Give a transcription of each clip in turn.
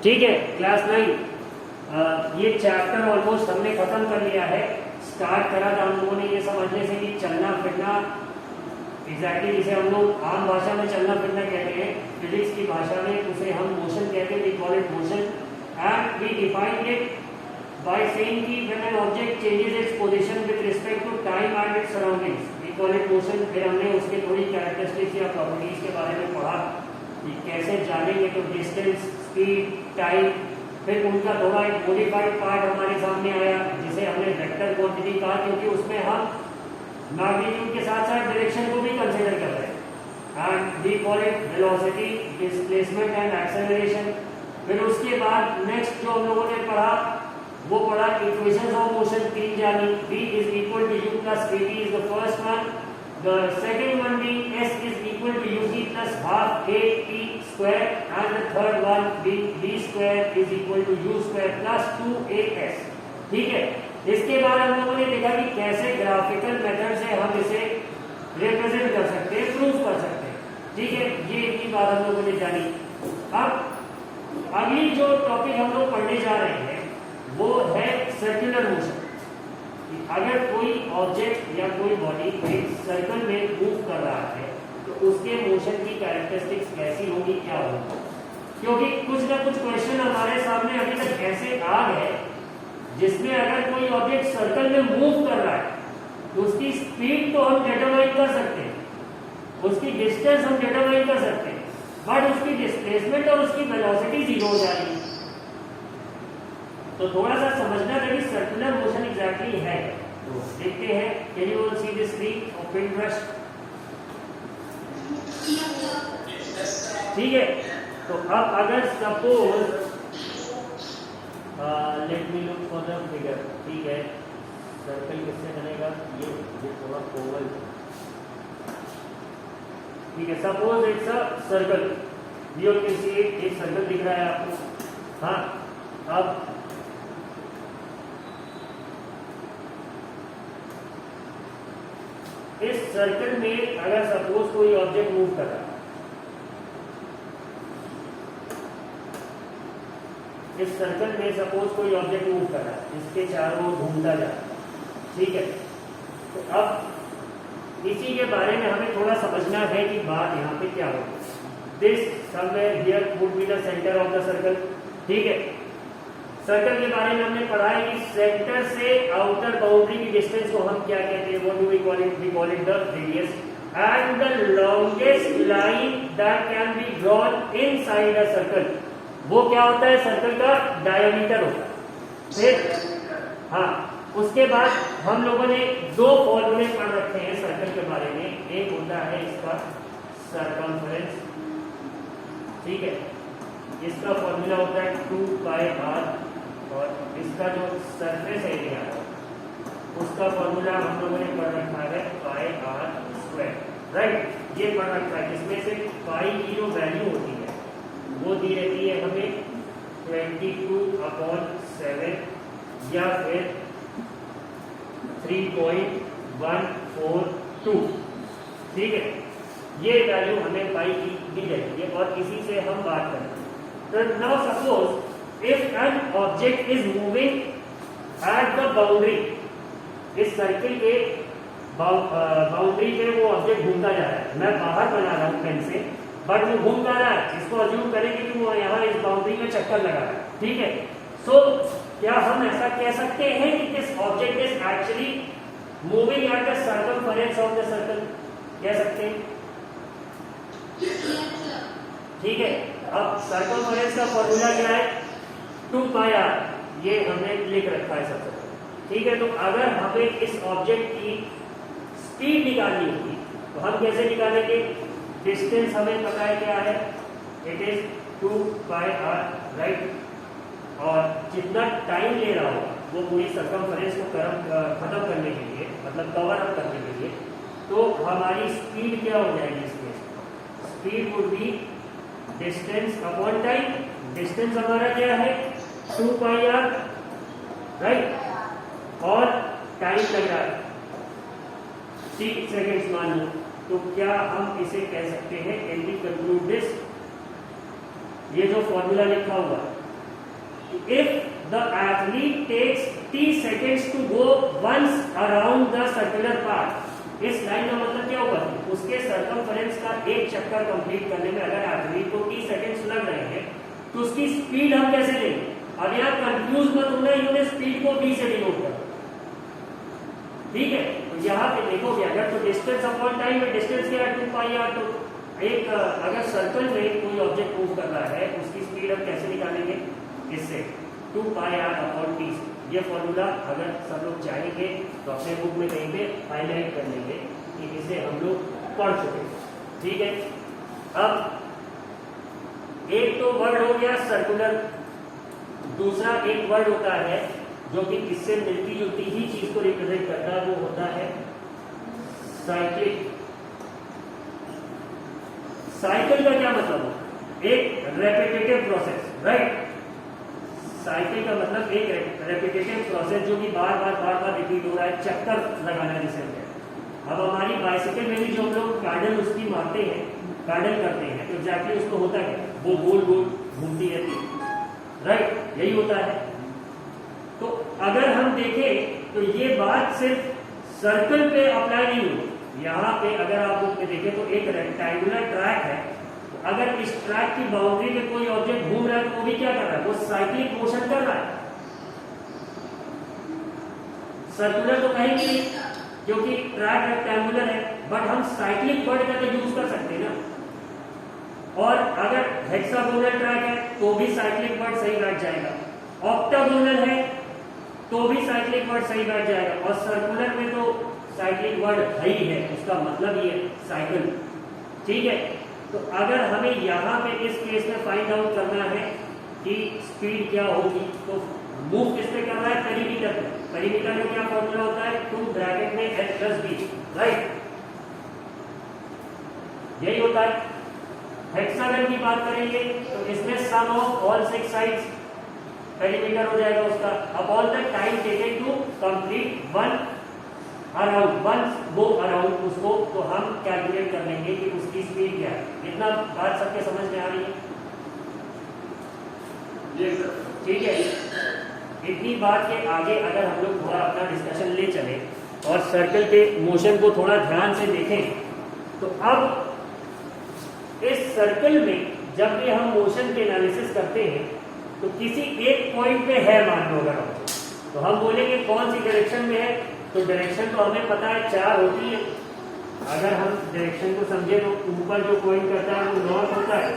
ठीक है क्लास 9 ये चैप्टर ऑलमोस्ट हमने खत्म कर लिया है। स्टार्ट करा था हम लोगों ने ये समझने से कि चलना फिरना एग्जैक्टली जिसे हम लोग आम भाषा में चलना फिरना कहते हैं, फिजिक्स की भाषा में उसे हम मोशन कहते हैं, we call it motion and we define it by saying कि when an object changes its position with respect to time and its surroundings we call it motion. फिर हमने उसके थोड़ी कैरेक्टरिस्टिक्स या प्रॉपर्टीज के बारे में पढ़ा कि कैसे जानेंगे, तो डिस्टेंस, स्पीड, टाइम, फिर उनका थोड़ा एक मॉडिफाइड पार्ट हमारे सामने आया जिसे हमने वेक्टर क्वांटिटी कहा, क्योंकि उसमें हम मैग्नीट्यूड के साथ साथ डायरेक्शन को भी कंसीडर कर रहे हैं and we call it velocity, displacement and acceleration. फिर उसके बाद नेक्स्ट जो हम लोगों ने पढ़ा वो पढ़ा इक्वेशंस ऑफ मोशन, तीन जानी, v is equal to u plus at is the first one, the second one being s is equal to ut plus half at square and the third one being v square is equal to u square plus 2as। ठीक है, इसके बाद हम लोगों ने देखा कि कैसे ग्राफिकल मेथड से हम इसे रिप्रेजेंट कर सकते हैं, प्रूव कर सकते हैं। ठीक है, ये इतनी बात हम लोगों ने जानी। अब अगली जो टॉपिक हम लोग पढ़ने जा रहे हैं वो है सर्कुलर मोशन। अगर कोई ऑब्जेक्ट या कोई बॉडी एक सर्कल में मूव कर रहा है तो उसके मोशन की कैरेक्टरिस्टिक्स कैसी होगी, क्या होगी, क्योंकि कुछ ना कुछ क्वेश्चन हमारे सामने अभी तक ऐसे आ गए जिसमें अगर कोई ऑब्जेक्ट सर्कल में मूव कर रहा है तो उसकी स्पीड तो हम डिटरमाइन कर सकते हैं, उसकी डिस्टेंस हम डिटरमाइन कर सकते हैं, बट उसकी डिस्प्लेसमेंट और उसकी वेलोसिटी जीरो हो जाएगी। तो थोड़ा सा समझना था कि सर्कुलर मोशन एग्जैक्टली है। तो देखते हैं, can you see this screen of Pinterest. ठीक है, तो अब अगर suppose let me look for the figure. ठीक है, सर्कल किससे बनेगा, ये थोड़ा ओवल। ठीक है, suppose it's a circle, you can see एक सर्कल दिख रहा है आपको। हाँ, अब इस सर्कल में अगर सपोज कोई ऑब्जेक्ट मूव कर रहा है, इस सर्कल में सपोज कोई ऑब्जेक्ट मूव कर रहा है, इसके चारों ओर घूमता जा रहा है। ठीक है, तो अब इसी के बारे में हमें थोड़ा समझना है कि बात यहाँ पे क्या होगी। This somewhere here would be the centre of the circle. ठीक है, सर्कल के बारे में हमने पढ़ा है कि सेंटर से आउटर बाउंड्री की डिस्टेंस को हम क्या कहते हैं, what do we call it, we call it the radius and the longest line that can be drawn inside a circle, वो क्या होता है, सर्कल का डायमीटर होता है। फिर हाँ, उसके बाद हम लोगों ने दो फॉर्मूले पढ़ रखे हैं सर्कल के बारे में। एक होता है इसका सर्कमफरेंस, ठीक है, इसका फॉर्मूला होता है 2πr, और इसका जो सरफेस एरिया है उसका फॉर्मूला हम लोगों ने पढ़ रखा है πr²। राइट, ये पढ़ रखा है, जिसमें से पाई की जो वैल्यू होती है वो दी रहती है हमें 22/7 या फिर 3.142। ठीक है, ये वैल्यू हमें पाई की दी रहती है और इसी से हम बात करते हैं। तो now suppose if an object is moving at the boundary, इस सर्किल के बाउंड्री पे वो ऑब्जेक्ट घूमता जा रहा है। मैं बाहर बना रहा हूँ पेन से, बट वो घूम कर रहा है। इसको अज्यूम करेंगे कि वो यहाँ इस बाउंड्री में चक्कर लगा रहा है। ठीक है, सो क्या हम ऐसा कह सकते हैं कि this object is actually moving at the circumference of the circle, कह सकते हैं। ठीक है, अब सर्कमफरेंस का फॉर्मूला क्या है, 2πr, ये हमने लिख रखा है सबसे पहले। ठीक है, तो अगर हमें इस ऑब्जेक्ट की स्पीड निकालनी होगी तो हम कैसे निकालेंगे, डिस्टेंस हमें पता है क्या है, इट इज 2πr, राइट, और जितना टाइम ले रहा होगा वो पूरी सर्कमफरेंस को खत्म करने के लिए, मतलब कवर अप करने के लिए, तो हमारी स्पीड क्या हो जाएगी, इसमें speed would be distance upon time. Distance हमारा क्या है, 2πr, राइट, और टाइम लग रहा है 6 सेकेंड्स मान लो, तो क्या हम इसे कह सकते हैं, कैन वी कंक्लूड दिस, ये जो फॉर्मूला लिखा हुआ if the athlete takes t seconds to go once around the circular part, इस लाइन का मतलब क्या होगा, उसके सर्कमफरेंस का एक चक्कर कंप्लीट करने में अगर एथलीट को t सेकंड्स लग रहे हैं तो उसकी स्पीड हम कैसे लेंगे। अब यहाँ कंफ्यूज मत होना, इन्होंने स्पीड को v से डिनोट कर, ठीक है। तो यहाँ पे देखोगे अगर तो डिस्टेंस अपॉन टाइम में डिस्टेंस क्या है 2 पाई आर। तो एक अगर सर्कल में कोई ऑब्जेक्ट मूव कर रहा है उसकी स्पीड हम कैसे निकालेंगे, इससे 2 पाई आर अपॉन टी। ये फॉर्मूला अगर सब लोग चाहेंगे तो अपने बुक में कहीं पे हाईलाइट कर लेंगे कि इसे हम लोग पढ़ चुके, ठीक है। अब एक तो वर्ड हो गया सर्कुलर, दूसरा एक वर्ड होता है जो कि इससे मिलती जुलती ही चीज को रिप्रेजेंट करता है, वो होता है साइक्लिक। साइकिल का क्या मतलब हो, एक रेपिटेटिव प्रोसेस, राइट। साइकिल का मतलब एक रेपिटेटिव प्रोसेस जो कि बार बार रिपीट हो रहा है, चक्कर लगाना जिसे कहते हैं। अब हमारी बाइसिकल में भी जो हम लोग पैडल उसकी मारते हैं, पैडल करते हैं, तो एग्जैक्टली उसको होता है वो गोल गोल घूमती रहती है, राइट, यही होता है। तो अगर हम देखें तो ये बात सिर्फ सर्कल पे अप्लाई नहीं होती। यहाँ पे अगर आप बुक में देखें तो एक रेक्टेंगुलर ट्रैक है, तो अगर इस ट्रैक की बाउंड्री में कोई ऑब्जेक्ट घूम रहा है तो वो भी क्या कर रहा है, वो साइक्लिक मोशन कर रहा है। सर्कुलर तो कहेंगे नहीं क्योंकि ट्रैक रेक्टेंगुलर है, बट हम साइक्लिक वर्ड का तो यूज कर सकते हैं ना। और अगर हेक्सागोनल ट्रैक है तो भी साइक्लिक वर्ड सही बैठ जाएगा, ऑक्टागोनल है तो भी साइक्लिक वर्ड सही बैठ जाएगा, और सर्कुलर में तो साइक्लिक वर्ड है ही है, उसका मतलब ये साइकिल, ठीक है। तो अगर हमें यहाँ पे इस केस में फाइंड आउट करना है कि स्पीड क्या होगी, तो मूव किस पे कर रहा है, पेरीमीटर पे। पेरीमीटर में क्या फॉर्मूला होता है, 2 ब्रैकेट में h प्लस b, राइट, यही होता है। हेक्सागन की बात करेंगे तो इसमें sum of all 6 sides perimeter हो जाएगा उसका, upon the time taken to complete one around, once go around उसको, तो हम कैलकुलेट कर लेंगे कि उसकी स्पीड क्या है। इतना बात सबके समझ में आ रही है, ठीक है। इतनी बात के आगे अगर हम लोग थोड़ा अपना डिस्कशन ले चले और सर्कल के मोशन को थोड़ा ध्यान से देखें, तो अब इस सर्कल में जब भी हम मोशन के एनालिसिस करते हैं तो किसी एक पॉइंट पे है मान लो अगर तो हम बोलेंगे कौन सी डायरेक्शन में है। तो डायरेक्शन तो हमें पता है 4 होती है। अगर हम डायरेक्शन को समझे तो ऊपर जो पॉइंट करता है वो नॉर्थ होता है,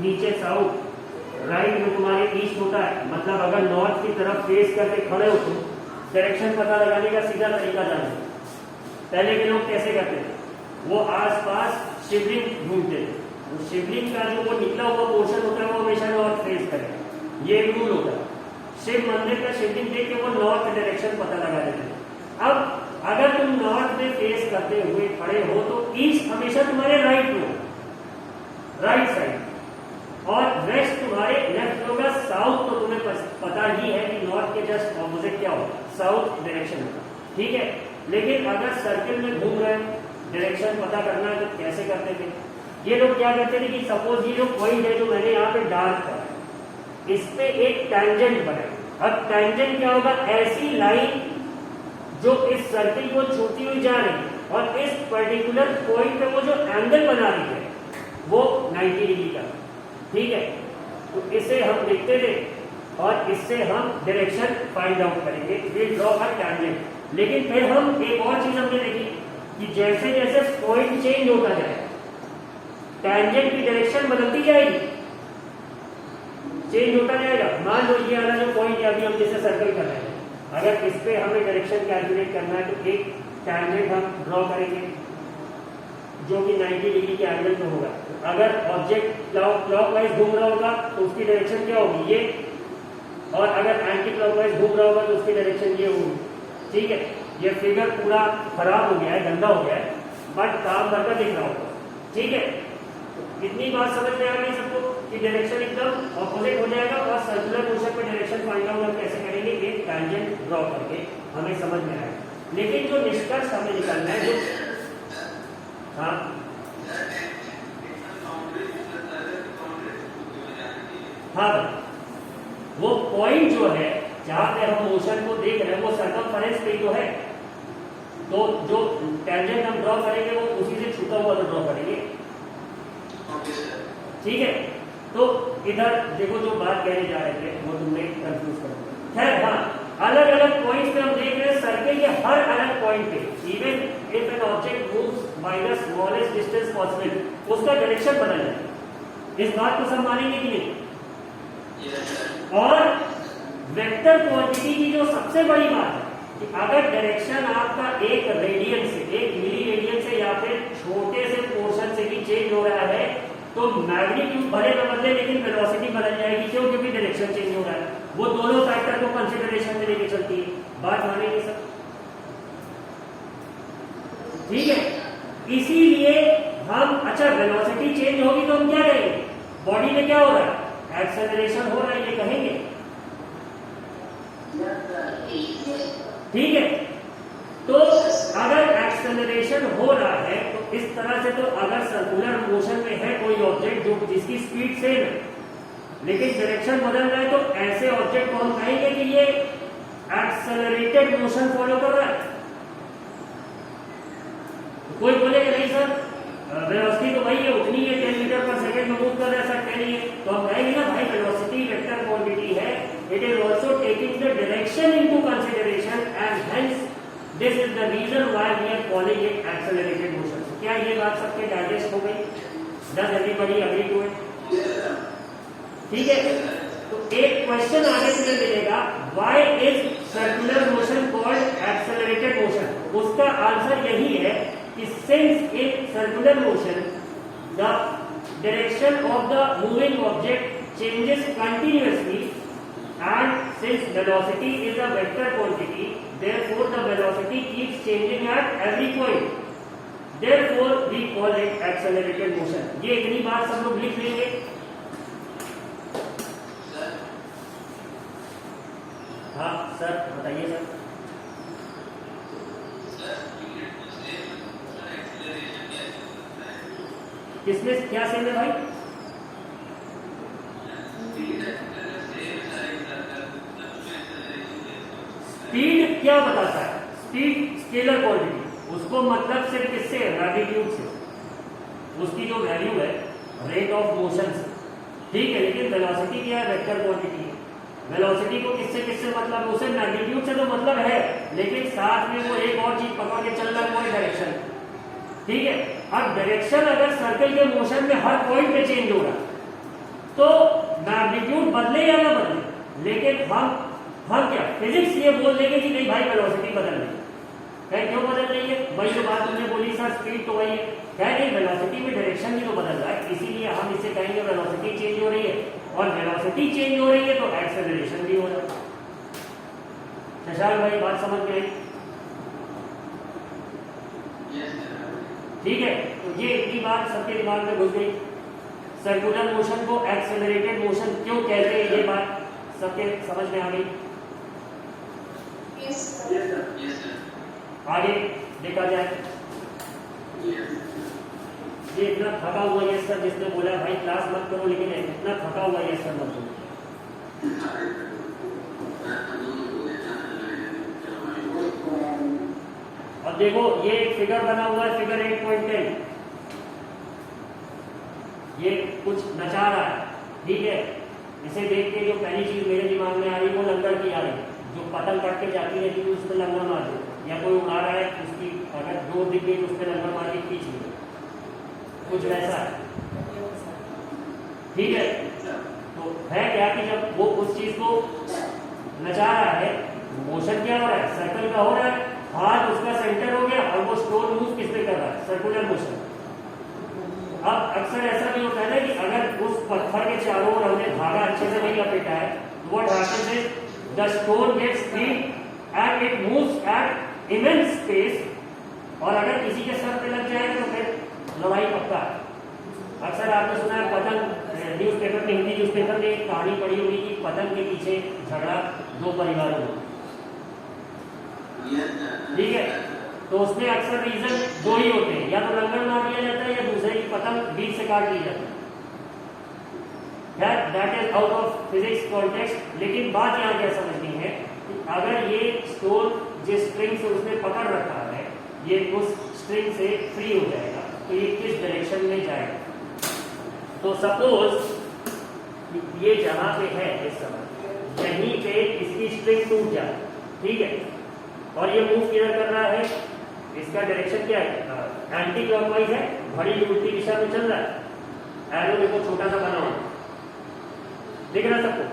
नीचे साउथ, राइट में तुम्हारे ईस्ट होता है। मतलब अगर नॉर्थ की तरफ फेस करके खड़े हो तो डायरेक्शन पता लगाने का सीधा तरीका जाने। पहले के लोग कैसे करते थे, वो आसपास शिवलिंग ढूंढते थे, तो शिवलिंग का जो वो निकला हुआ पोर्शन होता है वो हमेशा नॉर्थ फेस करेगा, ये रूल होता है। शिव मंदिर का शिवलिंग देख के वो नॉर्थ डायरेक्शन पता लगा देते हैं। अब अगर तुम नॉर्थ में फेस करते हुए खड़े हो तो ईस्ट हमेशा तुम्हारे राइट में, राइट साइड, और वेस्ट तुम्हारे लेफ्ट होगा। साउथ तो तुम्हें पता ही है कि नॉर्थ के जस्ट ऑपोजिट क्या होगा, साउथ डायरेक्शन होगा, ठीक है। लेकिन अगर सर्किल में घूम रहे हैं, डायरेक्शन पता करना है तो कैसे करते थे, ये लोग क्या करते थे कि सपोज ये जो पॉइंट है जो मैंने यहाँ पे डार्क करा, इस पे एक टैंजेंट बनाए। अब टैंजेंट क्या होगा, ऐसी लाइन जो इस सर्किल को छूती हुई जा रही है और इस पर्टिकुलर पॉइंट पे वो जो एंगल बना रही है वो 90 डिग्री का, ठीक है। तो इसे हम देखते थे और इससे हम डायरेक्शन फाइंड आउट करेंगे, विल ड्रॉ अ टैंजेंट। लेकिन फिर हम एक और चीज हमने देखी कि जैसे जैसे पॉइंट चेंज होता जाए टैंजेंट की डायरेक्शन बदलती जाएगी, चेंज होता जाएगा। मान लो ये वाला जो पॉइंट है अभी हम जैसे सर्कल कर रहे हैं, अगर इस पे हमें डायरेक्शन कैलकुलेट करना है तो एक टैंजेंट हम ड्रॉ करेंगे जो कि 90 डिग्री के एंगल में होगा। अगर ऑब्जेक्ट क्लॉकवाइज घूम रहा होगा तो उसकी डायरेक्शन क्या होगी, ये, और अगर एंटी क्लॉकवाइज घूम रहा होगा तो उसकी डायरेक्शन ये होगी, ठीक है। ये फिगर पूरा खराब हो गया है, गंदा हो गया है, बट काम करके दिख रहा होगा, ठीक है। इतनी बात समझ में आ गई सबको कि डायरेक्शन एकदम ऑपोजिट हो जाएगा और सर्कुलर मोशन पे डायरेक्शन फाइंड आउट हम कैसे करेंगे, एक टैंजेंट ड्रॉ करके हमें समझ में आएगा। लेकिन जो निष्कर्ष हमें निकालना है, जो हाँ हाँ वो पॉइंट जो है जहां पे हम मोशन को देख रहे हैं वो सर्कमफरेंस पे ही तो है, तो जो टेंजेंट हम ड्रॉ करेंगे वो उसी से छूटा हुआ तो ड्रॉ करेंगे। ठीक है, तो इधर देखो जो बात कहने जा रहे थे वो तुमने कंफ्यूज कर दिया। खैर हाँ, अलग अलग पॉइंट्स पे हम देख रहे हैं सर्कल के हर अलग पॉइंट पे even if an object moves by the smallest distance possible उसका डायरेक्शन बदल जाए। इस बात को सब मानेंगे कि नहीं? और वेक्टर क्वांटिटी की जो सबसे बड़ी बात है कि अगर डायरेक्शन आपका एक रेडियन से, एक मिली रेडियन से या फिर छोटे से पोर्शन से भी चेंज हो रहा है तो मैग्नीट्यूड भले न बदले लेकिन वेलोसिटी बदल जाएगी। क्यों? क्योंकि डायरेक्शन चेंज हो रहा है। वो दोनों फैक्टर को कंसीडरेशन में लेके चलती है। बात मानेंगे सब? ठीक है, इसीलिए हम अच्छा वेलोसिटी चेंज होगी तो हम क्या कहेंगे? बॉडी में क्या हो रहा है? एक्सेलरेशन हो रहा है, ये कहेंगे। ठीक है, तो अगर एक्सेलरेशन हो रहा है तो इस तरह से, तो अगर सर्कुलर मोशन में है कोई ऑब्जेक्ट जो जिसकी स्पीड सेम है लेकिन डायरेक्शन बदल रहा है, तो ऐसे ऑब्जेक्ट को हम कहेंगे कि ये एक्सेलरेटेड मोशन फॉलो कर रहा है। कोई बोलेगा नहीं सर वेलोसिटी तो वही है, उतनी है, 10 मीटर पर सेकंड में मूव कर रहा है, सर नहीं है, तो हम कहेंगे ना भाई वेलोसिटी वेक्टर क्वांटिटी है, it is also taking the direction into consideration and hence this is the reason why we are calling it accelerated motion. क्या ये बात सबके डाइजेस्ट हो गई? Does everybody agree to it? ठीक है, तो एक क्वेश्चन आगे से मिलेगा, why is circular motion called accelerated motion? उसका आंसर यही है कि since in circular motion the direction of the moving object changes continuously and since velocity is a vector quantity therefore the velocity keeps changing at every point, therefore we call it accelerated motion। ये इतनी बात सब लोग लिख लेंगे। हाँ sir बताइए sir. किसमें क्या सेम है भाई? स्पीड क्या बताता है? स्पीड स्केलर क्वांटिटी, उसको मतलब सिर्फ किससे? मैग्नीट्यूड से, उसकी जो वैल्यू है रेट ऑफ मोशन से। ठीक है, लेकिन वेलोसिटी क्या है? वेक्टर क्वांटिटी है। वेलोसिटी को किससे किससे मतलब है? उसे मैग्नीट्यूड से तो मतलब है, लेकिन साथ में वो एक और चीज पकड़ के चल रहा है, वो है डायरेक्शन। ठीक है, अब डायरेक्शन अगर सर्कल के मोशन में हर पॉइंट पे चेंज हो रहा है तो मैग्नीट्यूड बदले या ना बदले, लेकिन हम क्या फिजिक्स ये बोल देंगे कि नहीं भाई वेलोसिटी बदल रही है। क्यों बदल रही है? वही जो बात तुमने बोली सर स्पीड तो वही है, क्या नहीं वेलोसिटी में डायरेक्शन भी तो बदल रहा है, इसीलिए हम इसे कहेंगे वेलोसिटी चेंज हो रही है, और वेलोसिटी चेंज हो रही है तो एक्सेलरेशन भी हो रहा है। शशांक भाई बात समझ में आई? ठीक है, तो ये इतनी बात सबके दिमाग में घुस गई। सर्कुलर मोशन को एक्सेलरेटेड मोशन क्यों कहते हैं, ये बात सबके समझ में आ गई? Yes, sir. आगे देखा जाए। ये इतना थका हुआ है सर जिसने बोला भाई क्लास मत करो, लेकिन इतना थका हुआ है सर मत करो। अब देखो ये एक फिगर बना हुआ है, फिगर 8.10, ये कुछ नचा रहा है। ठीक है, इसे देख के जो पहली चीज मेरे दिमाग में आ रही है वो लंगर की आ रही है, जो पतंग काट के जाती रहती है उस पर लंगर मार दो, या कोई उड़ा रहा है उसकी अगर डोर दिख गई तो उस पर लंगर मार के खींच लो, कुछ वैसा है। ठीक है, तो है क्या कि जब वो उस चीज को नचा रहा है, मोशन क्या हो रहा है? सर्कल का हो रहा है, हाथ उसका सेंटर हो गया और वो स्टोन मूव किस पे कर रहा है? Circular motion. अब अक्सर ऐसा भी होता है ना कि अगर उस पत्थर के चारों ओर हमने धागा अच्छे से नहीं लपेटा है तो what happens is the stone gets free and it moves at immense space, और अगर किसी के सर पे लग जाए तो फिर लड़ाई पक्का है। अक्सर आपने सुना है पतंग, न्यूज़पेपर में, हिंदी न्यूज़पेपर में एक कहानी पढ़ी होगी कि पतंग के पीछे झगड़ा दो परिवारों में। ठीक है, तो उसमें अक्सर रीजन दो ही होते हैं, या तो लंगर मार दिया जाता है या दूसरे की पतंग बीच से काट दी जाती है। That is out of physics context. लेकिन बात यहाँ क्या समझनी है कि अगर ये स्टोन जिस स्ट्रिंग से उसने पकड़ रखा है ये उस स्ट्रिंग से फ्री हो जाएगा तो ये किस डायरेक्शन में जाएगा। तो सपोज ये जहां पे है इस समय यहीं पे इसकी स्ट्रिंग टूट जाए, ठीक है, और ये मूव किधर कर रहा है, इसका डायरेक्शन क्या है, एंटी क्लॉकवाइज है, घड़ी उल्टी दिशा में चल रहा है। एरो देखो छोटा सा बना हुआ दिख रहा सबको।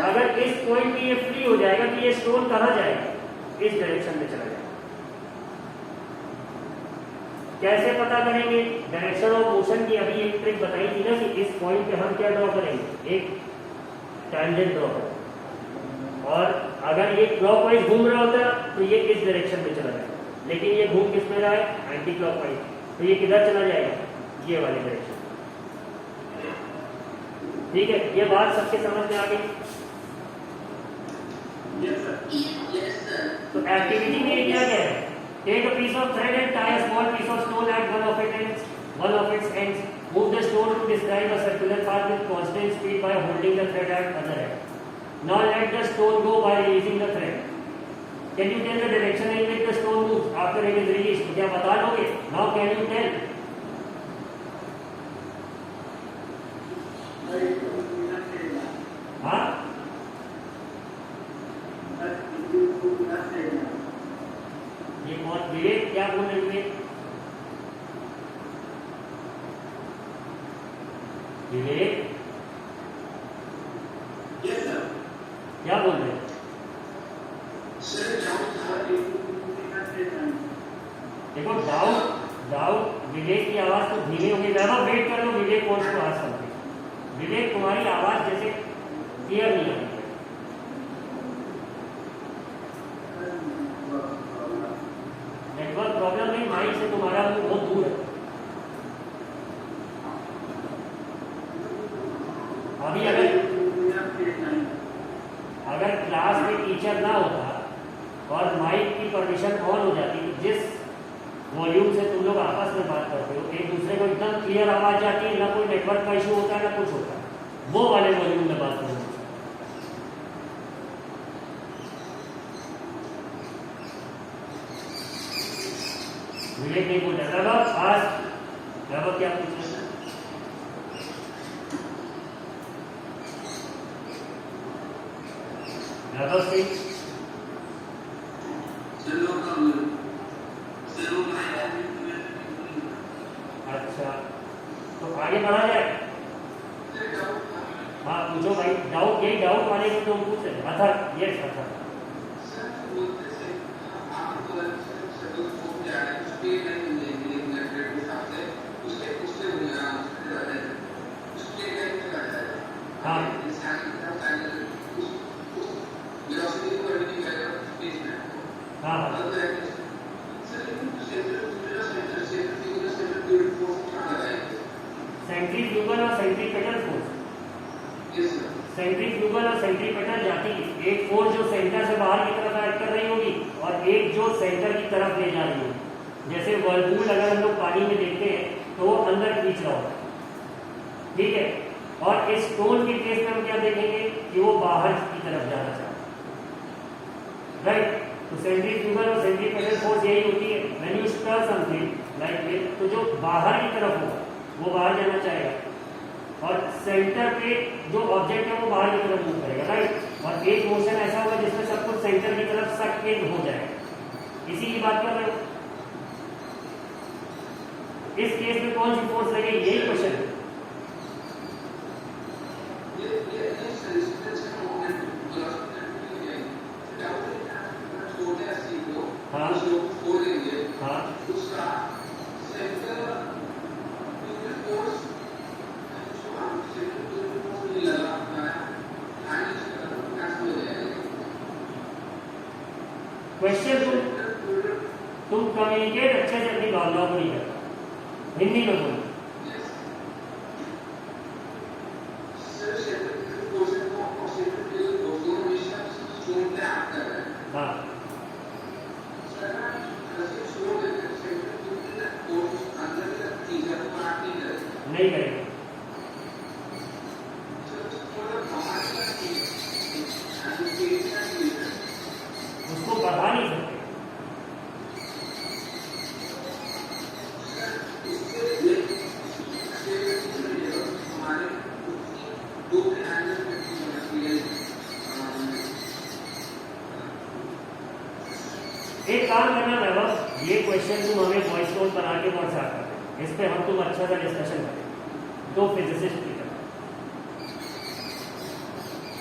अगर इस पॉइंट पे ये फ्री हो जाएगा तो ये स्टोन कहाँ जाएगा, इस डायरेक्शन में चला जाएगा। कैसे पता करेंगे, डायरेक्शन ऑफ मोशन की अभी एक ट्रिक बताई थी ना कि इस पॉइंट पे हम क्या ड्रॉ करेंगे, एक टैंजेंट ड्रॉ करेंगे, और अगर ये क्लॉकवाइज घूम रहा होता तो ये इस डायरेक्शन में चला जाएगा, लेकिन ये घूम किस में रहा है, एंटी क्लॉकवाइज, तो ये किधर चला जाएगा, ये वाली डायरेक्शन। ठीक है, ये बात सबके समझ में आ गई। तो एक्टिविटी में क्या क्या है, take a piece of thread and tie a small piece of stone at one of its ends. Move the stone to describe a circular path with constant speed by holding the thread at other end. Now let the stone go by releasing the thread. Can you tell the direction in which the stone moves after it is released? तो क्या बता लोगे? Now can you tell? हाँ? ये बहुत विवेक क्या बोल रहे हैं, विवेक क्या बोल रहे हैं? देखो डाउट विवेक की आवाज तो धीमी होगी। मैं वेट कर लो, विवेक कौन सी आवाज समझे। विवेक तुम्हारी आवाज जैसे क्लियर नहीं आती। नेटवर्क प्रॉब्लम नहीं, माइक से तुम्हारा मुंह बहुत दूर है। अभी अगर क्लास में टीचर ना होता और माइक की परमिशन ऑन हो जाती तो जिस वॉल्यूम से तुम लोग आपस में बात करते हो एक दूसरे को एकदम क्लियर आवाज आती है, ना कोई नेटवर्क का इशू होता है ना कुछ होता है, वो वाले वॉल्यूम में बात करो। विवेक नहीं बोल रहा आज क्या पूछ रहे हैं? अच्छा, तो आगे बढ़ा जाए। हाँ पूछो भाई, डाउट यही डाउट वाले को तुम पूछ रहे। अच्छा यस अच्छा हाँ हाँ सेंट्रीफ्यूगल और सेंट्रीपेटल फोर्स, सेंट्रीफ्यूगल और सेंट्रीपेटल जाती है। एक फोर्स जो सेंटर से बाहर की तरफ एक्ट कर रही होगी और एक जो सेंटर की तरफ ले जा रही होगी। जैसे वर्लपूल अगर हम लोग पानी में देखते हैं तो वो अंदर खींच रहा होगा, ठीक है, और इस स्टोन के केस में हम क्या देखेंगे कि वो बाहर की तरफ जाना चाहता है, राइट। तो सेंट्रीफ्यूगल और सेंट्रीपेटल फोर्स यही होती है, when you stir something like this, तो जो बाहर की तरफ होगा वो बाहर जाना चाहेगा और सेंटर पे जो ऑब्जेक्ट है वो बाहर की तरफ मूव करेगा, राइट। और एक मोशन ऐसा होगा जिसमें सब कुछ सेंटर की तरफ सकेंड हो जाएगा। इसी की बात कर रहे हो। इस केस में कौन सी फोर्स लगेगी, यही क्वेश्चन है। हाँ हाँ क्वेश्चन तुम कम्युनिकेट अच्छे से अपनी भावनाओं को नहीं करता, हिंदी में बोलो। हाँ नहीं करेंगे। एक काम करना वैभव, ये क्वेश्चन तुम हमें वॉइस नोट बना के व्हाट्सएप कर दे, इस पे हम तुम अच्छा सा डिस्कशन करें, दो फिजिसिस्ट की तरह,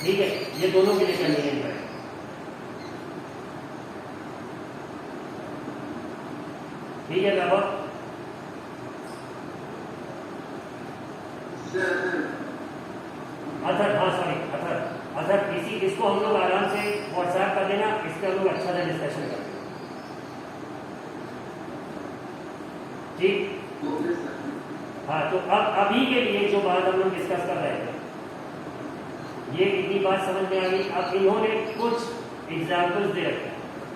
ठीक है? ये दोनों के लिए कन्वीनियंट है। ठीक है वैभव? अथर, हाँ सॉरी अथर इसको हम लोग आराम से व्हाट्सएप कर देना, इस पे हम लोग अच्छा सा डिस्कशन करें, ठीक? हाँ, तो अब अभी के लिए जो बात हम लोग डिस्कस कर रहे थे, ये इतनी बात समझ में आ गई। अब इन्होंने कुछ एग्जाम्पल्स दे रखे,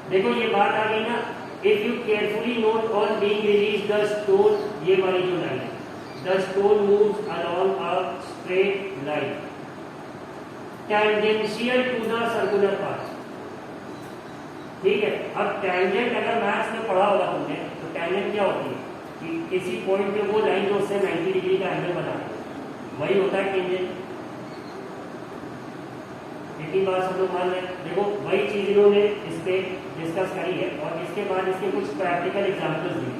देखो ये बात आ गई ना, if you carefully note on being release the stone, ये वाली जो लाइन है, the stone moves along a straight line tangential to the circular path, ठीक है? अब टेंजेंट अगर मैथ्स में पढ़ा होगा तुमने, तो टेंजेंट क्या होती है कि किसी पॉइंट पे वो लाइन जो उससे 90 डिग्री का एंगल बना है, वही होता है टेंजेंट। इतनी बात सब लोग मान लें। देखो वही चीज इन्होंने इस पे डिस्कस करी है, और इसके बाद इसके कुछ प्रैक्टिकल एग्जांपल्स दी।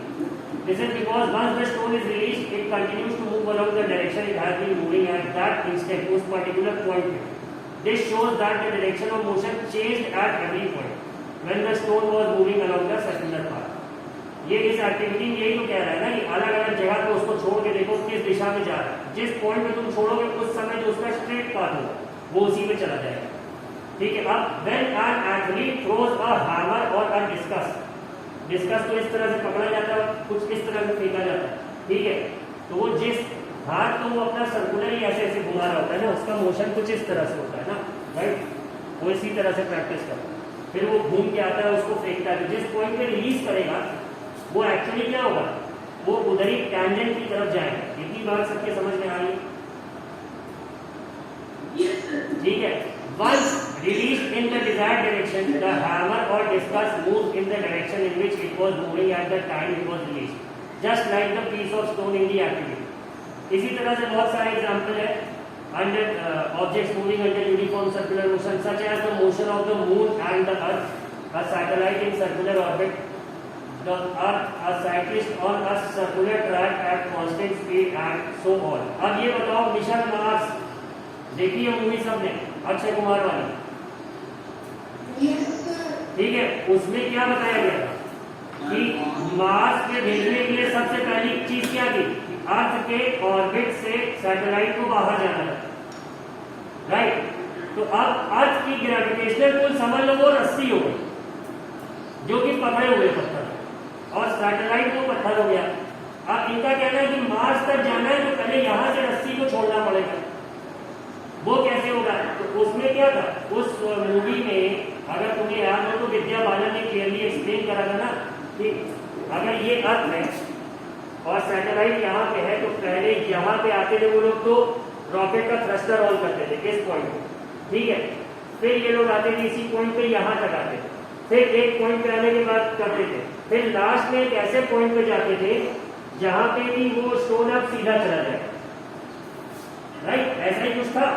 This is because once the stone is released it continues to move along the direction it has been moving at that instant, उस पर्टिकुलर पॉइंट पे। This shows that the direction of motion changed at every point when the stone was moving along the circular path. ये इस activity में यही तो कह रहा है ना कि अलग अलग जगह पे उसको छोड़ के देखो किस दिशा में जा रहा है, जिस पॉइंट पे तुम छोड़ोगे उस समय जो उसका स्ट्रेट पाथ होगा वो उसी पे चला जाएगा, ठीक है? अब when an athlete throws a hammer और अ डिस्कस तो इस तरह से पकड़ा जाता है, कुछ इस तरह से फेंका जाता है, ठीक है? तो वो जिस हाथ को वो अपना सर्कुलर ही ऐसे ऐसे घुमा रहा होता है ना, उसका मोशन कुछ इस तरह से होता है ना, राइट? वो इसी तरह से प्रैक्टिस करता है, फिर वो घूम के आता है, उसको फेंकता है, जिस पॉइंट पे रिलीज करेगा वो एक्चुअली क्या होगा, वो उधर ही टेंजेंट की तरफ जाएगा। इतनी बात सबके समझ में आ रही है? ठीक है? Once released in the desired direction, the hammer or discus moves in the direction in which it was moving at the time it was released, just like the piece of stone in the activity. इसी तरह से बहुत सारे example है under objects moving under uniform circular motion, such as the motion of the moon and the earth, a satellite in circular orbit, the earth, a cyclist on a circular track at constant speed, and so on. अब ये बताओ, mission Mars देखी है movie सबने, अक्षय कुमार वाली, ठीक है? उसमें क्या बताया गया था कि मार्स पे भेजने के लिए सबसे पहली चीज क्या थी, अर्थ के ऑर्बिट से सैटेलाइट को बाहर जाना था, राइट? तो अब अर्थ की ग्रेविटेशनल पुल समझ लो वो रस्सी हो गई जो कि पकड़े हुए पत्थर, और सैटेलाइट वो पत्थर हो गया। अब इनका कहना है कि मार्स तक जाना है तो पहले यहां से रस्सी को छोड़ना पड़ेगा। वो कैसे होगा? तो उसमें क्या था, उस मूवी में अगर तुम्हें याद हो तो विद्या बालन ने क्लियरली एक्सप्लेन करा था ना कि अगर ये अर्थ है और सैटेलाइट यहाँ पे है, तो पहले यहाँ पे आते थे वो लोग, तो रॉकेट का थ्रस्टर ऑन करते थे इस पॉइंट पे, ठीक है? फिर ये लोग आते थे इसी पॉइंट पे, यहाँ तक आते थे, फिर एक पॉइंट पे आने के बाद करते थे, फिर लास्ट में एक ऐसे पॉइंट पे जाते थे जहां पे भी वो स्टोन अब सीधा चला जाए, राइट? ऐसा ही कुछ था।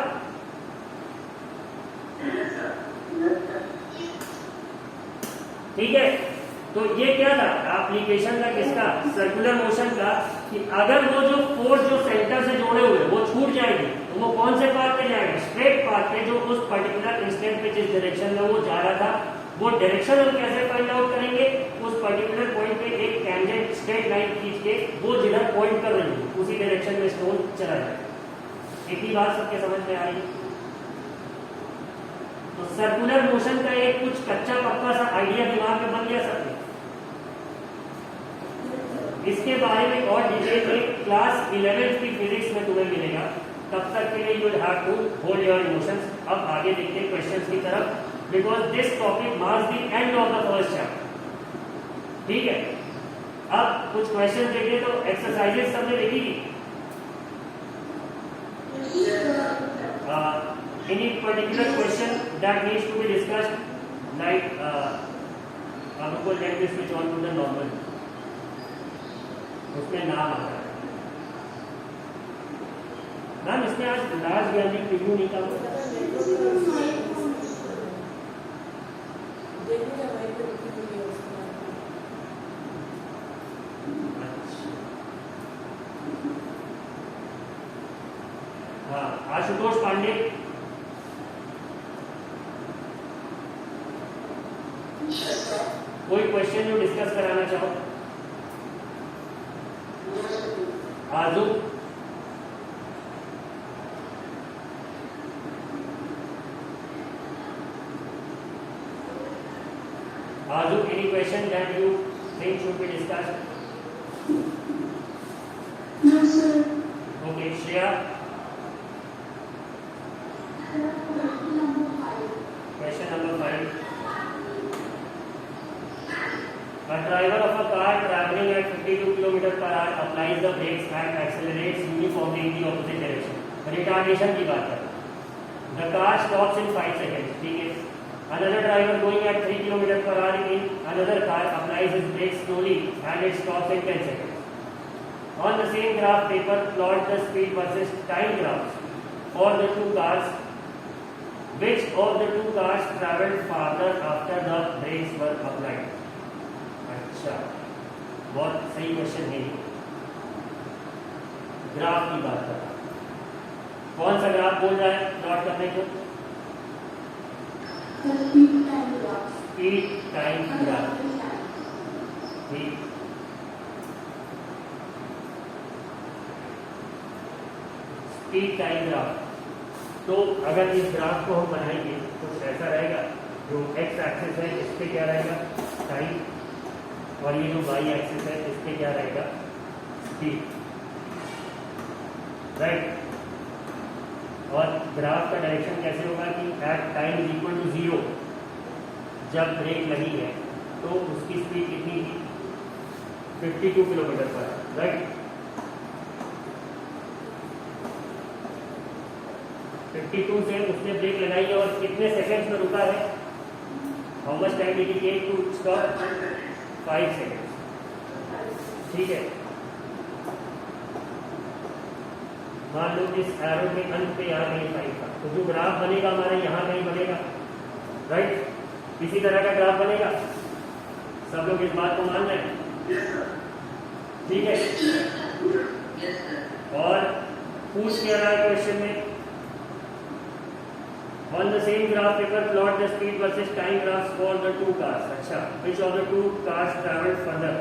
ठीक है? तो ये क्या था एप्लीकेशन का, किसका? सर्कुलर मोशन का, कि अगर वो जो फोर्स जो सेंटर से जोड़े हुए वो छूट जाएगी तो वो कौन से पाथ पे जाएगा? स्ट्रेट पाथ पे, जो उस पर्टिकुलर इंस्टेंट पे जिस डायरेक्शन में वो जा रहा था, वो डायरेक्शन हम कैसे फाइंड आउट करेंगे? उस पर्टिकुलर पॉइंट पे एक टेंजेंट स्ट्रेट लाइन खींच के वो जिधर पॉइंट कर रही है उसी डायरेक्शन में स्टोन चला जाएगा। इतनी बात सबके समझ में आ रही है? तो सर्कुलर मोशन का एक कुछ कच्चा पक्का सा आइडिया दिमाग में बन गया सबके। इसके बारे में और डिटेल में क्लास 11th की फिजिक्स में तुम्हें मिलेगा। तब तक के लिए you will have to hold your emotions. अब आगे देखते हैं क्वेश्चंस की तरफ, because this topic marks the end of the first chapter. ठीक है, अब कुछ क्वेश्चन देखिए। तो एक्सरसाइजेस सबने देखी any particular question that needs to be discussed, like Anupul, let me switch on to the normal, उसमें नाम आता है मैम इसमें आज लास्ट गैलरी प्रीव्यू नहीं था। हाँ, आशुतोष पांडे, कोई क्वेश्चन जो डिस्कस कराना चाहो? आजू, Azu, any question that you think should be discussed? No, sir. Okay, Shreya. Question number 5. A driver of a car traveling at 52 km per hour applies the brakes and accelerates uniformly in the opposite direction. Retardation की बात है. The car stops in 5 seconds. ठीक है. Another driver going at 3 km per hour in another car applies his brakes slowly and it stops in 10 seconds. On the same graph paper, plot the speed versus time graphs for the two cars. Which of the two cars traveled farther after the brakes were applied? अच्छा, बहुत सही question है। Graph की बात कर रहा हूं, कौन सा ग्राफ बोल रहा है प्लॉट करने को? Speed time graph. ठीक, स्पीड टाइम ग्राफ। तो अगर इस ग्राफ को हम बनाएंगे तो ऐसा रहेगा, जो एक्स एक्सिस है इस पे क्या रहेगा? टाइम, और ये जो वाई एक्सिस है इस पे क्या रहेगा? Speed, right. और ग्राफ का डायरेक्शन कैसे होगा कि at time is equal to 0, जब ब्रेक लगी है तो उसकी स्पीड कितनी थी? 52 किलोमीटर पर, राइट। 52 से उसने ब्रेक लगाई है और कितने सेकंड्स में रुका है? How much time did it take to stop? 5 seconds. ठीक है, मान लो इस एरो के अंत पे यहाँ कहीं 5 था, तो जो ग्राफ बनेगा हमारा यहाँ कहीं बनेगा, राइट। इसी तरह का ग्राफ बनेगा। सब लोग इस बात को मान रहे हैं? ठीक है। और पूछ क्या रहा है क्वेश्चन में? On the same graph paper, plot the speed versus time graphs for the two cars. अच्छा, which of the two cars traveled further?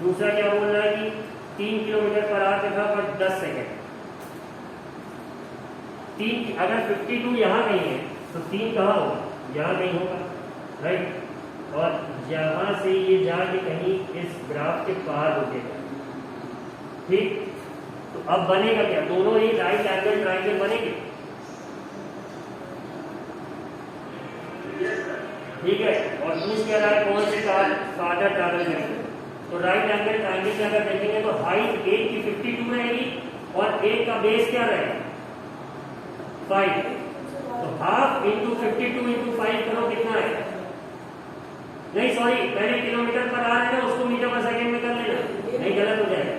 दूसरा क्या बोल रहा है कि 3 किलोमीटर पर आवर पे था पर 10 सेकेंड। 3, अगर 52 यहाँ कहीं है तो 3 कहाँ होगा? यहाँ कहीं होगा, राइट। और यहाँ से ये जाके कहीं इस ग्राफ के पार रुकेगा। ठीक, तो अब बनेगा क्या? दोनों ही राइट एंगल ट्राइंगल बनेंगे। ठीक है। और पूछ क्या रहा है कौन से कार फादर ट्रैवल करेंगे? तो राइट एंगल ट्राइंगल में अगर देखेंगे तो हाइट एक की 52 रहेगी और एक का बेस क्या रहेगा? 5। तो हाफ इंटू 52 इंटू 5 करो, कितना है? नहीं सॉरी, पहले किलोमीटर पर आ रहे हैं उसको मीटर पर सेकंड में कर लेना, नहीं गलत हो जाएगा।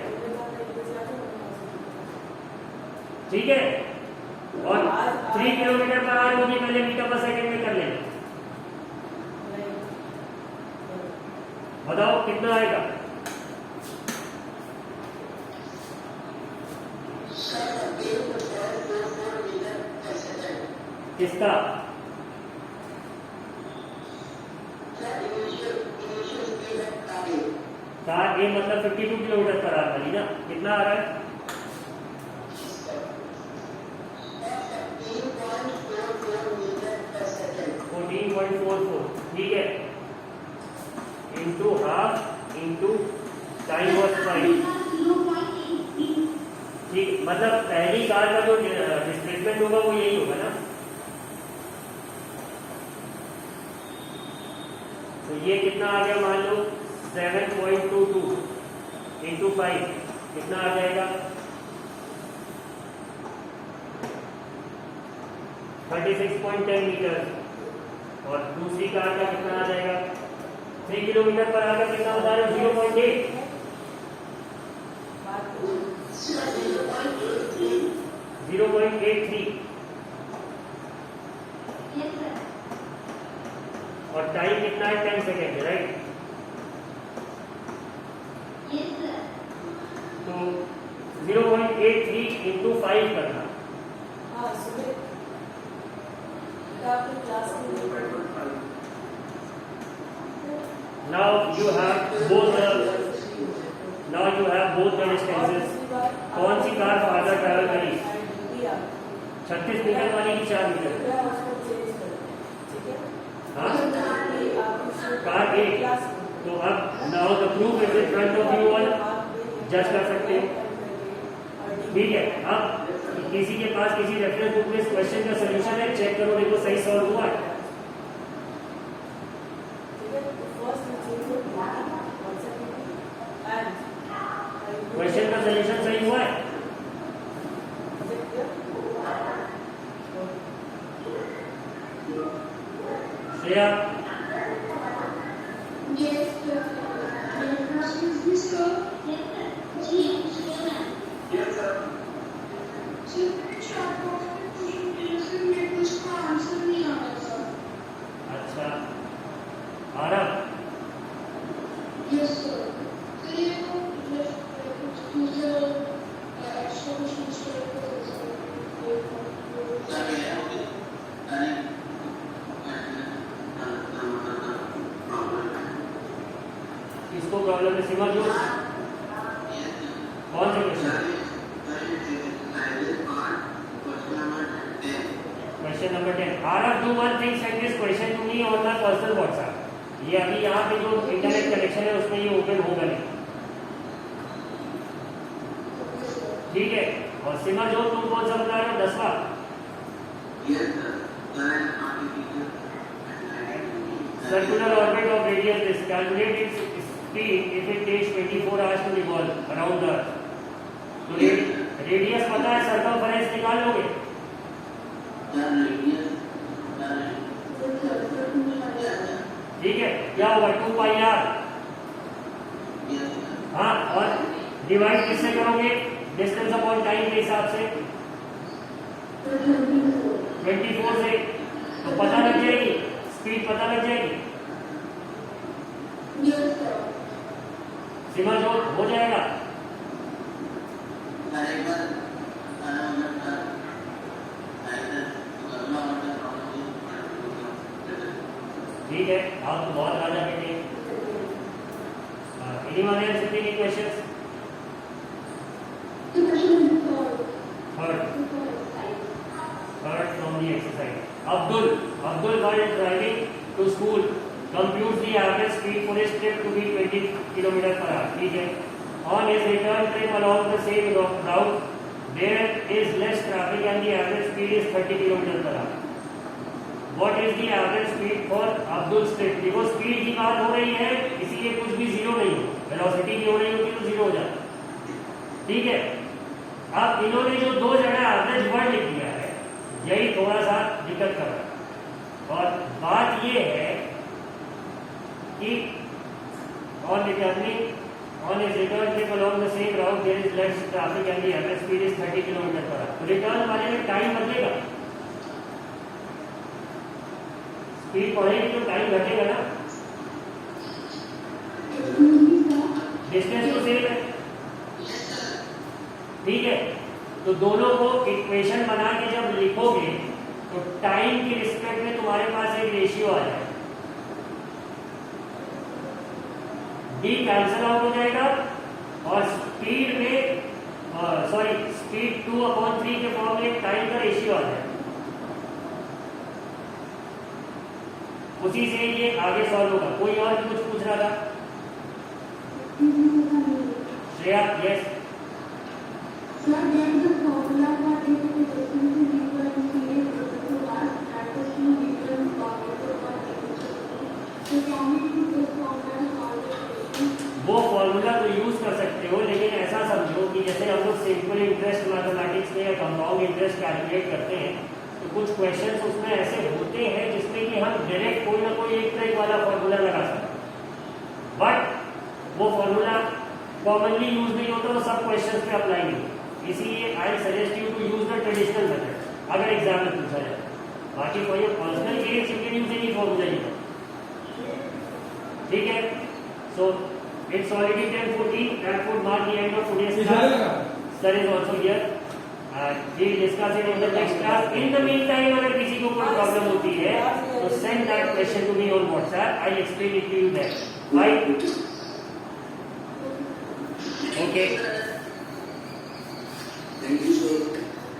ठीक है। और 3 किलोमीटर पर आ रहे हो पहले मीटर पर सेकंड में कर लेना। बताओ कितना आएगा? किसका? कार ए मतलब 52 किलोमीटर पर आवर वाली ना, कितना आ रहा है? 14.44। ठीक है, into half into time was 5। ठीक, मतलब पहली कार का जो डिस्प्लेसमेंट होगा वो यही होगा ना। तो ये कितना आ गया? मान लो 7.22 इंटू 5 कितना आ जाएगा? 36.10 मीटर। और दूसरी कार का कितना आ जाएगा? 3 किलोमीटर पर आकर कितना बता रहे हो? 0.8। 0.83 Yes, sir. और टाइम कितना है 10 सेकेंड, राइट? Yes, sir. तो 0.83 इंटू 5 करना। हाँ सुबह आपने क्लास में Now you have both the distances. कौन सी कार फादर ट्रैवल करी? 36 मीटर वाली की 4 मीटर? हाँ, कार ए। तो अब now the proof is in front of you all, जज कर सकते हो। ठीक है, अब किसी के पास किसी रेफरेंस बुक में इस क्वेश्चन का सॉल्यूशन है, चेक करो, देखो सही सॉल्व हुआ है। क्वेश्चन का सॉल्यूशन सही हुआ है। Shreya, Yes, sir. Yes, this sir. Yes, sir. Yes, sir. Sir, इसका आंसर नहीं आ रहा सर। अच्छा, आरव, Yes, sir. सर ये तो दूसरा एक्स्ट्रा क्वेश्चन इसको प्रॉब्लम है, सिमर जो कौन से question? Question number 10। Aarav, do one thing, send this question to me on my personal WhatsApp. ये अभी यहाँ पे जो इंटरनेट कनेक्शन है उसमें ये ओपन होगा नहीं, ठीक है? और सिमर जो तुम कौन सा बता रहे हो? 10वां। Circular orbit of radius disk, calculate its speed if it takes 24 hours to revolve around the Earth. तो रेडियस पता है, सर्कमफरेंस निकाल लोगे? ठीक है, क्या होगा? 2πr। हाँ, और डिवाइड किससे करोगे? डिस्टेंस अपॉन टाइम के हिसाब से 24 से, तो पता लग जाएगी, स्पीड पता लग जाएगी। सीमा जो हो जाएगा। ठीक है, आप तो बहुत राजा बेटे। anyone else with any questions? Third from the exercise. Abdul while driving to school computes the average speed for his trip to be 20 km/h. ठीक है, on his return trip along the same route there is less traffic and the average speed is 30 km/h. What is the average speed for Abdul's trip? देखो speed की बात हो रही है, इसीलिए कुछ भी जीरो नहीं हो, वेलोसिटी की हो रही होती तो जीरो हो जाता। ठीक है, अब इन्होंने जो दो जगह एवरेज वर्ड लिख दिया है, यही थोड़ा सा दिक्कत कर रहा है। और बात ये है कि on returning on his return trip along the same route there is less traffic and the average speed is 30 km/h. तो रिटर्न वाले में टाइम बदलेगा, स्पीड बढ़ेगी तो टाइम घटेगा ना, डिस्टेंस तो सेम है। ठीक है, तो दोनों को इक्वेशन बना के जब लिखोगे तो टाइम के रिस्पेक्ट में तुम्हारे पास एक रेशियो आ जाएगा, डी कैंसिल आउट हो जाएगा और स्पीड में स्पीड 2/3 के फॉर्म में टाइम का रेशियो आ जाएगा। उसी से ये आगे सॉल्व होगा। कोई और भी कुछ पूछ रहा था? श्रेया, यस वो फॉर्मूला तो यूज कर सकते हो, लेकिन ऐसा समझो कि जैसे हम लोग सिंपल इंटरेस्ट मैथमेटिक्स में या कंपाउंड इंटरेस्ट कैलकुलेट करते हैं तो कुछ क्वेश्चंस उसमें ऐसे होते हैं जिसमें कि हम डायरेक्ट कोई ना कोई एक ट्रिक वाला फॉर्मूला लगा सकते हैं, बट वो फॉर्मूला कॉमनली यूज नहीं होता, तो सब क्वेश्चंस पे अप्लाई नहीं होता। इसीलिए I suggest you to use the traditional method अगर एग्जाम में पूछा जाए. बाकी for your personal case you can use any formula you want. ठीक है. So it's already 10:14. That would mark the end of today's class. Sir is also here. We discuss it in the next class. In the meantime, अगर किसी को कोई problem होती है तो send that question to me on WhatsApp. I'll explain it to you there. Right? Okay.